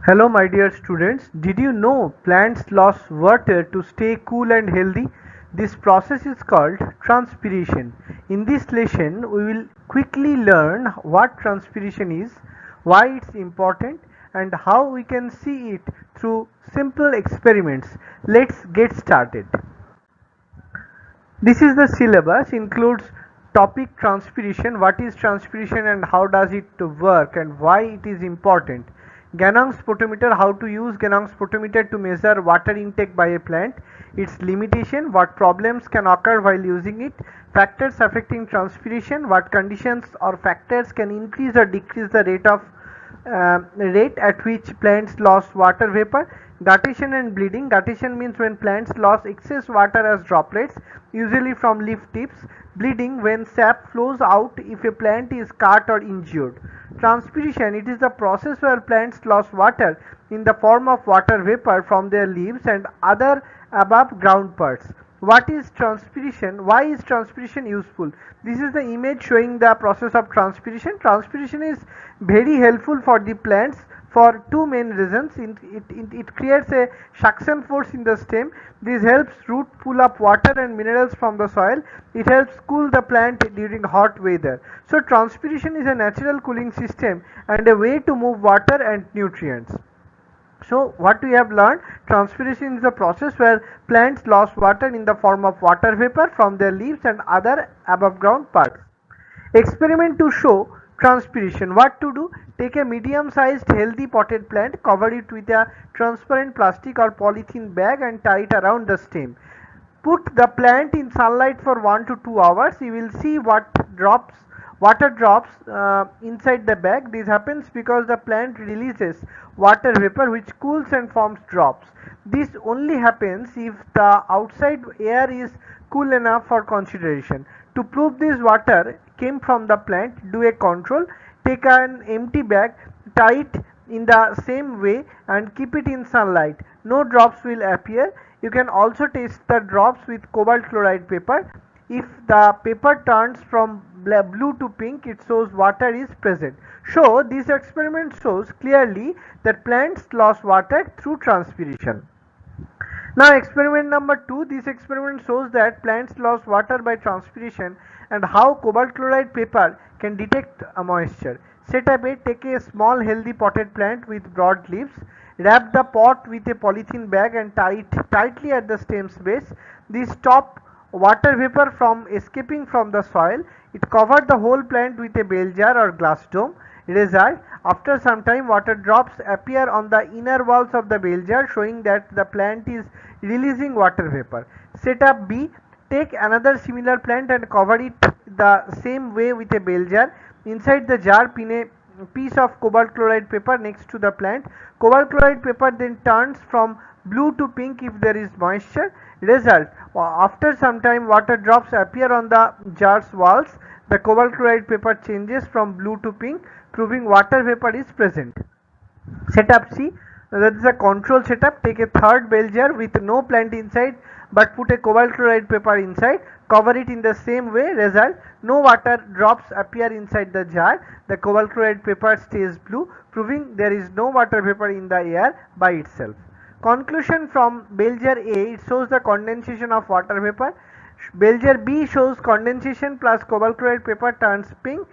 Hello my dear students, did you know plants lose water to stay cool and healthy? This process is called transpiration. In this lesson, we will quickly learn what transpiration is, why it's important, and how we can see it through simple experiments. Let's get started. This is the syllabus, includes topic transpiration, what is transpiration and how does it work and why it is important. Ganong spotometer, how to use Ganong spotometer to measure water intake by a plant, its limitation, what problems can occur while using it, factors affecting transpiration, what conditions or factors can increase or decrease the rate at which plants lose water vapor. Guttation and bleeding. Guttation means when plants lose excess water as droplets, usually from leaf tips. Bleeding when sap flows out if a plant is cut or injured. Transpiration, it is the process where plants lose water in the form of water vapor from their leaves and other above ground parts. What is transpiration? Why is transpiration useful? This is the image showing the process of transpiration. Transpiration is very helpful for the plants for two main reasons. It creates a suction force in the stem. This helps root pull up water and minerals from the soil. It helps cool the plant during hot weather. So transpiration is a natural cooling system and a way to move water and nutrients. So what we have learned, transpiration is the process where plants lose water in the form of water vapor from their leaves and other above ground parts. Experiment to show transpiration. What to do? Take a medium sized healthy potted plant, cover it with a transparent plastic or polythene bag and tie it around the stem. Put the plant in sunlight for 1 to 2 hours. You will see water drops inside the bag. This happens because the plant releases water vapor which cools and forms drops. This only happens if the outside air is cool enough for consideration. To prove this water came from the plant, do a control. Take an empty bag, tie it in the same way and keep it in sunlight. No drops will appear. You can also test the drops with cobalt chloride paper. If the paper turns from blue to pink, it shows water is present. So this experiment shows clearly that plants lose water through transpiration. Now experiment number 2. This experiment shows that plants lose water by transpiration and how cobalt chloride paper can detect moisture. Set a bed, take a small healthy potted plant with broad leaves, wrap the pot with a polythene bag and tie it tightly at the stem's base. This stop water vapor from escaping from the soil. It covered the whole plant with a bell jar or glass dome. Result, after some time water drops appear on the inner walls of the bell jar showing that the plant is releasing water vapor. Setup B, take another similar plant and cover it the same way with a bell jar. Inside the jar pin a piece of cobalt chloride paper next to the plant. Cobalt chloride paper then turns from blue to pink if there is moisture. Result, after some time water drops appear on the jar's walls. The cobalt chloride paper changes from blue to pink, proving water vapor is present. Setup C, that is a control setup. Take a third bell jar with no plant inside but put a cobalt chloride paper inside. Cover it in the same way. Result, no water drops appear inside the jar. The cobalt chloride paper stays blue, proving there is no water vapor in the air by itself. Conclusion from bell jar A, it shows the condensation of water vapor. Bell jar B shows condensation plus cobalt chloride paper turns pink.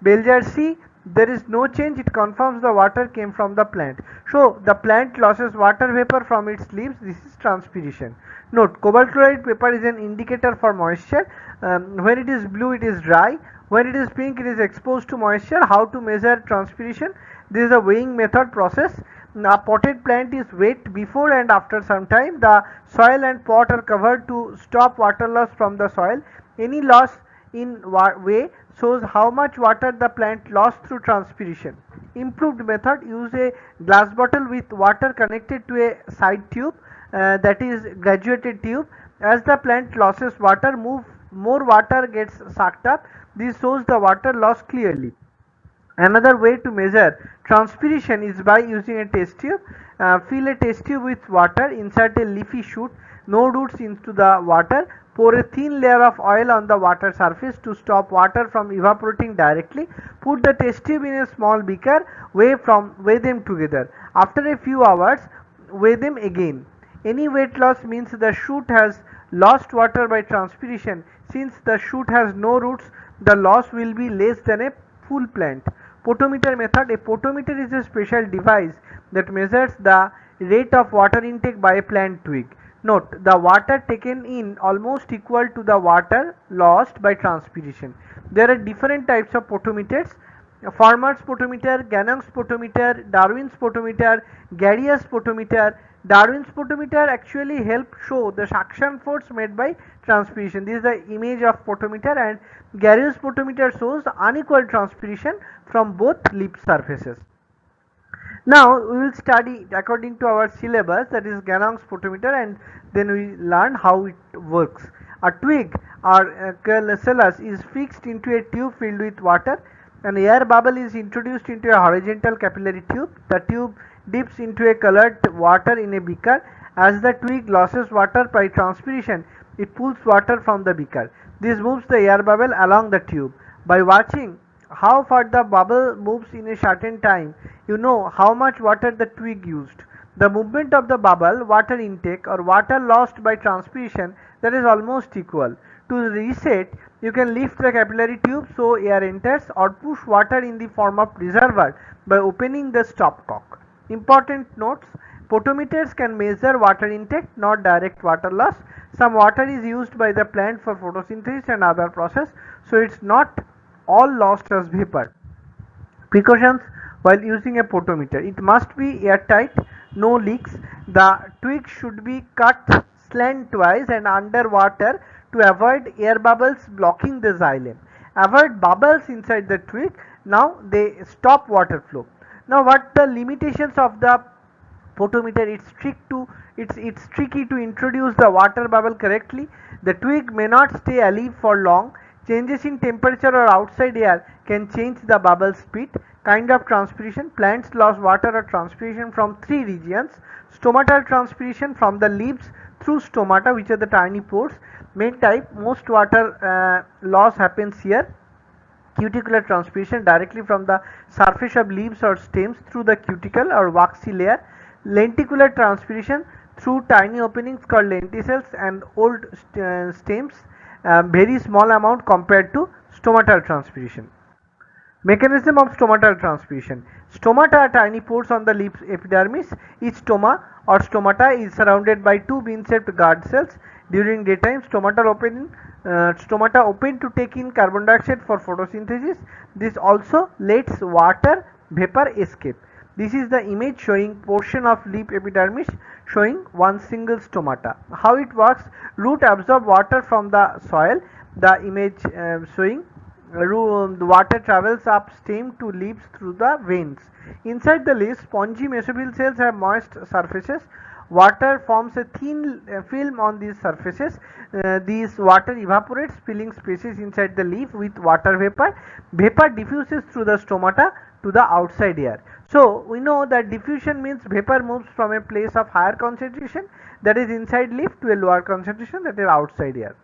Bell jar C, there is no change, it confirms the water came from the plant. So the plant loses water vapor from its leaves. This is transpiration. Note, cobalt chloride paper is an indicator for moisture. When it is blue it is dry, when it is pink it is exposed to moisture. How to measure transpiration? This is a weighing method process. A potted plant is wet before and after some time. The soil and pot are covered to stop water loss from the soil. Any loss in way shows how much water the plant lost through transpiration. Improved method, use a glass bottle with water connected to a side tube, that is graduated tube. As the plant loses water, more water gets sucked up. This shows the water loss clearly. Another way to measure transpiration is by using a test tube. Fill a test tube with water, insert a leafy shoot, no roots into the water, Pour a thin layer of oil on the water surface to stop water from evaporating directly. Put the test tube in a small beaker, weigh them together. After a few hours, weigh them again. Any weight loss means the shoot has lost water by transpiration. Since the shoot has no roots, the loss will be less than a full plant. Potometer method. A potometer is a special device that measures the rate of water intake by a plant twig. Note, the water taken in almost equal to the water lost by transpiration. There are different types of potometers: Farmer's potometer, Gannon's potometer, Darwin's potometer, Garrier's potometer. Darwin's potometer actually help show the suction force made by transpiration. This is the image of potometer, and Garrier's potometer shows unequal transpiration from both leaf surfaces. Now we will study according to our syllabus, that is Gannon's potometer, and then we learn how it works. A twig or calycellus is fixed into a tube filled with water. An air bubble is introduced into a horizontal capillary tube. The tube dips into a colored water in a beaker. As the twig loses water by transpiration, it pulls water from the beaker. This moves the air bubble along the tube. By watching how far the bubble moves in a certain time, you know how much water the twig used. The movement of the bubble, water intake or water lost by transpiration, that is almost equal. To reset, you can lift the capillary tube so air enters, or push water in the form of reservoir by opening the stopcock. Important notes: potometers can measure water intake, not direct water loss. Some water is used by the plant for photosynthesis and other process, so it's not all lost as vapor. Precautions while using a potometer: it must be airtight, no leaks. The twig should be cut slantwise and under water to avoid air bubbles blocking the xylem. Avoid bubbles inside the twig. Now they stop water flow. Now what the limitations of the potometer? It's tricky to introduce the water bubble correctly. The twig may not stay alive for long. Changes in temperature or outside air can change the bubble speed. Kind of transpiration: plants lose water or transpiration from three regions. Stomatal transpiration, from the leaves through stomata, which are the tiny pores. Main type: most water loss happens here. Cuticular transpiration, directly from the surface of leaves or stems through the cuticle or waxy layer. Lenticular transpiration, through tiny openings called lenticels and old stems, very small amount compared to stomatal transpiration. Mechanism of stomatal transpiration: stomata are tiny pores on the leaf epidermis. Each stoma or stomata is surrounded by two bean-shaped guard cells. During daytime, stomata open to take in carbon dioxide for photosynthesis. This also lets water vapor escape. This is the image showing portion of leaf epidermis showing one single stomata. How it works: root absorb water from the soil. The image showing the water travels up stem to leaves through the veins. Inside the leaves, spongy mesophyll cells have moist surfaces. Water forms a thin film on these surfaces. These water evaporates, filling spaces inside the leaf with water vapor. Vapor diffuses through the stomata to the outside air. So we know that diffusion means vapor moves from a place of higher concentration, that is inside leaf, to a lower concentration, that is outside air.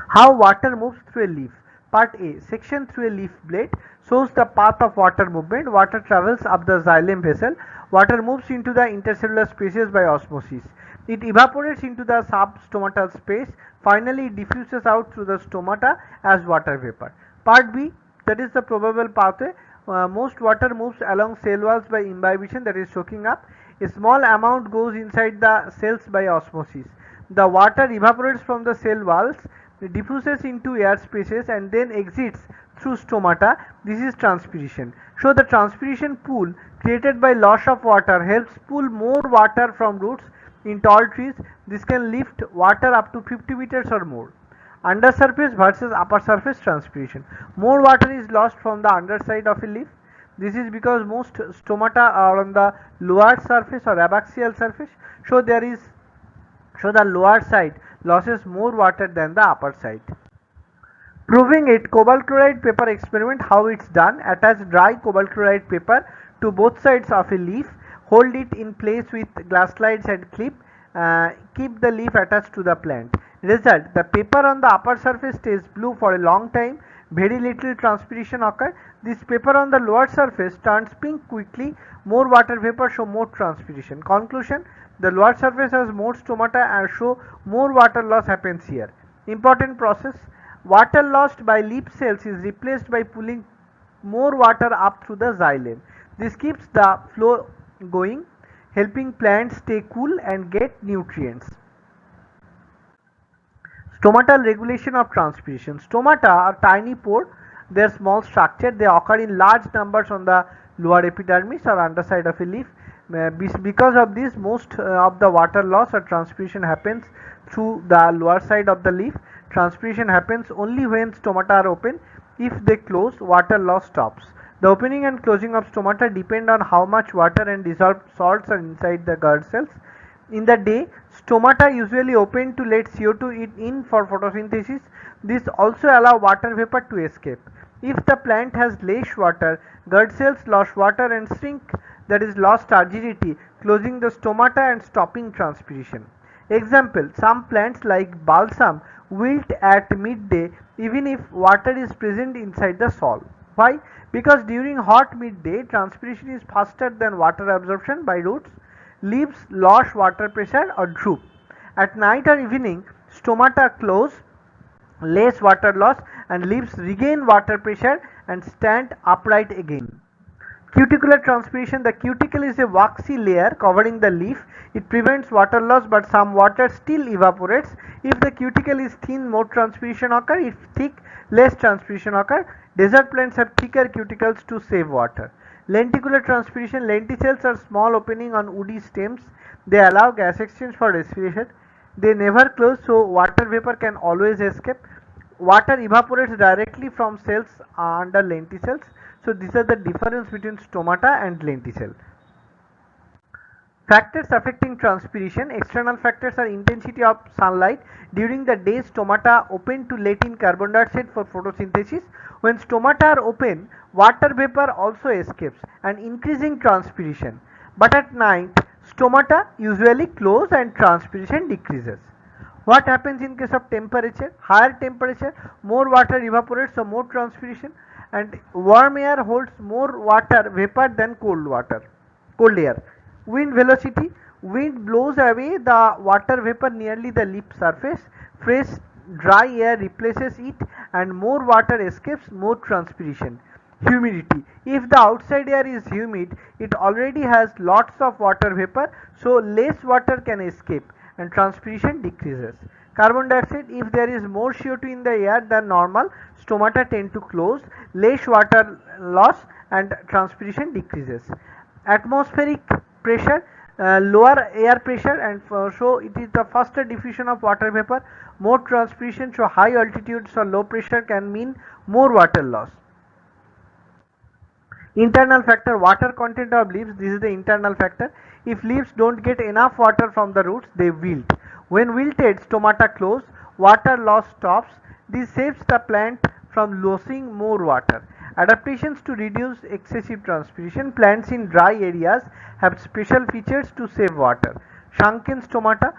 How water moves through a leaf. Part A. Section through a leaf blade shows the path of water movement. Water travels up the xylem vessel. Water moves into the intercellular spaces by osmosis. It evaporates into the substomatal space. Finally, it diffuses out through the stomata as water vapor. Part B. That is the probable pathway. Most water moves along cell walls by imbibition, that is soaking up. A small amount goes inside the cells by osmosis. The water evaporates from the cell walls, diffuses into air spaces and then exits through stomata. This is transpiration. So the transpiration pool created by loss of water helps pull more water from roots in tall trees. This can lift water up to 50 meters or more. Undersurface versus upper surface transpiration. More water is lost from the underside of a leaf. This is because most stomata are on the lower surface or abaxial surface. So the lower side loses more water than the upper side. Proving it: cobalt chloride paper experiment. How it's done: attach dry cobalt chloride paper to both sides of a leaf, hold it in place with glass slides and clip, keep the leaf attached to the plant. Result: the paper on the upper surface stays blue for a long time, very little transpiration occurs. This paper on the lower surface turns pink quickly, more water vapor, so more transpiration. Conclusion: the lower surface has more stomata and so more water loss happens here. Important process: water lost by leaf cells is replaced by pulling more water up through the xylem. This keeps the flow going, helping plants stay cool and get nutrients. Stomatal regulation of transpiration. Stomata are tiny pore. They are small structure. They occur in large numbers on the lower epidermis or underside of a leaf. Because of this, most of the water loss or transpiration happens through the lower side of the leaf. Transpiration happens only when stomata are open. If they close, water loss stops. The opening and closing of stomata depend on how much water and dissolved salts are inside the guard cells. In the day, stomata usually open to let CO2 in for photosynthesis. This also allows water vapor to escape. If the plant has less water, guard cells lose water and shrink, that is lost turgidity, closing the stomata and stopping transpiration. Example: some plants like balsam wilt at midday even if water is present inside the soil. Why? Because during hot midday, transpiration is faster than water absorption by roots. Leaves lose water pressure or droop. At night or evening, stomata close, less water loss, and leaves regain water pressure and stand upright again. Cuticular transpiration. The cuticle is a waxy layer covering the leaf. It prevents water loss, but some water still evaporates. If the cuticle is thin, more transpiration occurs. If thick, less transpiration occurs. Desert plants have thicker cuticles to save water. Lenticular transpiration. Lenticels are small opening on woody stems. They allow gas exchange for respiration. They never close, so water vapor can always escape. Water evaporates directly from cells under lenticels. So these are the difference between stomata and lenticel. Factors affecting transpiration. External factors are intensity of sunlight. During the day, stomata open to let in carbon dioxide for photosynthesis. When stomata are open, water vapor also escapes and increasing transpiration. But at night, stomata usually close and transpiration decreases. What happens in case of temperature? Higher temperature, more water evaporates, so more transpiration, and warm air holds more water vapor than cold air. Wind velocity. Wind blows away the water vapor nearly the leaf surface. Fresh dry air replaces it and more water escapes, more transpiration. Humidity. If the outside air is humid, it already has lots of water vapor, so less water can escape and transpiration decreases. Carbon dioxide. If there is more CO2 in the air than normal, stomata tend to close, less water loss and transpiration decreases. Atmospheric pressure. Lower air pressure, and so it is the faster diffusion of water vapor, more transpiration, so high altitudes or low pressure can mean more water loss. Internal factor. Water content of leaves. This is the internal factor. If leaves don't get enough water from the roots, they wilt. When wilted, stomata close, water loss stops. This saves the plant from losing more water. Adaptations to reduce excessive transpiration. Plants in dry areas have special features to save water. Shrunken stomata.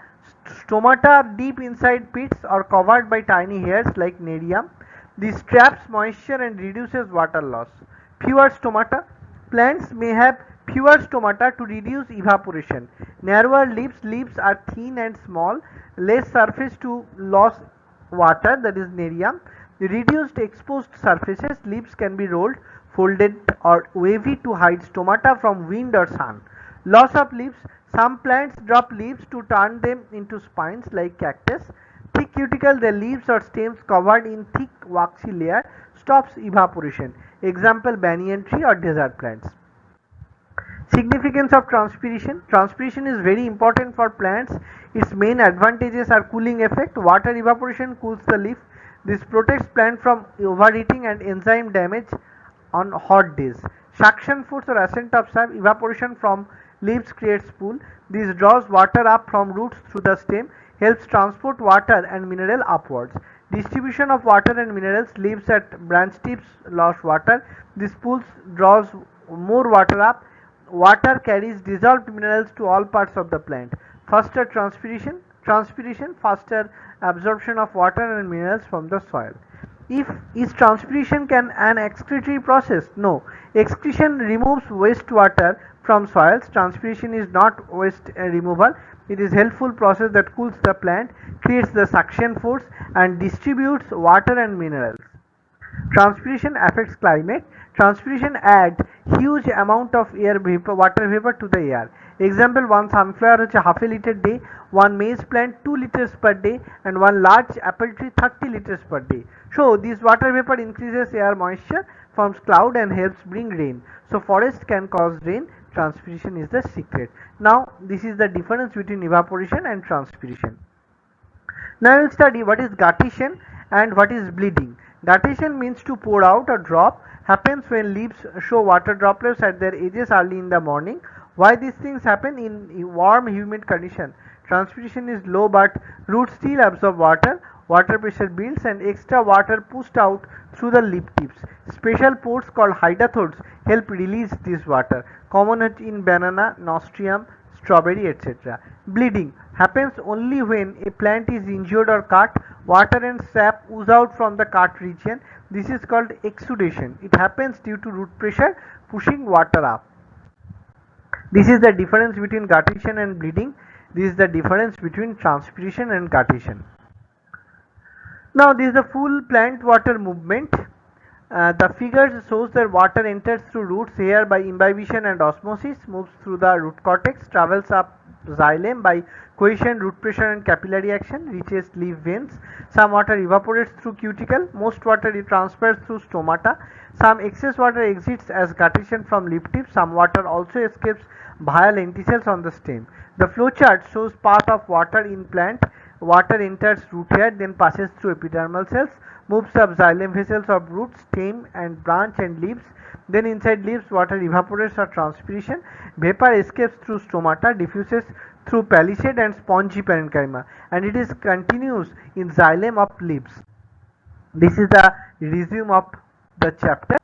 Stomata are deep inside pits or covered by tiny hairs like nerium. This traps moisture and reduces water loss. Fewer stomata. Plants may have fewer stomata to reduce evaporation. Narrower leaves are thin and small, less surface to lose water, that is nerium. Reduced exposed surfaces. Leaves can be rolled, folded or wavy to hide stomata from wind or sun. Loss of leaves. Some plants drop leaves to turn them into spines like cactus. Thick cuticle. The leaves or stems covered in thick waxy layer stops evaporation. Example: banyan tree or desert plants. Significance of transpiration. Transpiration is very important for plants. Its main advantages are cooling effect. Water evaporation cools the leaf. This protects plant from overheating and enzyme damage on hot days. Suction force or ascent of sap. Evaporation from leaves creates pool. This draws water up from roots through the stem, helps transport water and mineral upwards. Distribution of water and minerals. Leaves at branch tips lose water. This pools draws more water up. Water carries dissolved minerals to all parts of the plant. Faster transpiration. Transpiration, faster absorption of water and minerals from the soil. Is transpiration can an excretory process? No. Excretion removes wastewater from soils. Transpiration is not waste removal. It is helpful process that cools the plant, creates the suction force and distributes water and minerals. Transpiration affects climate. Transpiration adds huge amount of air vapor, water vapor to the air. Example, one sunflower হচ্ছে half a liter day, one maize plant 2 liters per day, and one large apple tree 30 liters per day. So this water vapor increases air moisture, forms cloud and helps bring rain. So forest can cause rain. Transpiration is the secret. Now this is the difference between evaporation and transpiration. Now we will study what is guttation and what is bleeding. Guttation means to pour out or drop, happens when leaves show water droplets at their edges early in the morning. Why these things happen in warm humid condition? Transpiration is low but roots still absorb water, water pressure builds and extra water pushed out through the leaf tips. Special pores called hydatodes help release this water, common in banana, nostrium, strawberry, etc. Bleeding happens only when a plant is injured or cut. Water and sap ooze out from the cut region. This is called exudation. It happens due to root pressure pushing water up. This is the difference between guttation and bleeding. This is the difference between transpiration and guttation. Now this is the full plant water movement. The figure shows that water enters through roots here by imbibition and osmosis, moves through the root cortex, travels up xylem by cohesion, root pressure and capillary action, reaches leaf veins. Some water evaporates through cuticle, most water transfers through stomata. Some excess water exits as guttation from leaf tips. Some water also escapes via lenticels on the stem. The flow chart shows path of water in plant. Water enters root hair, then passes through epidermal cells, moves up xylem vessels of root, stem and branch and leaves. Then inside leaves water evaporates or transpiration. Vapor escapes through stomata, diffuses through palisade and spongy parenchyma, and it is continuous in xylem of leaves. This is the resume of the chapter.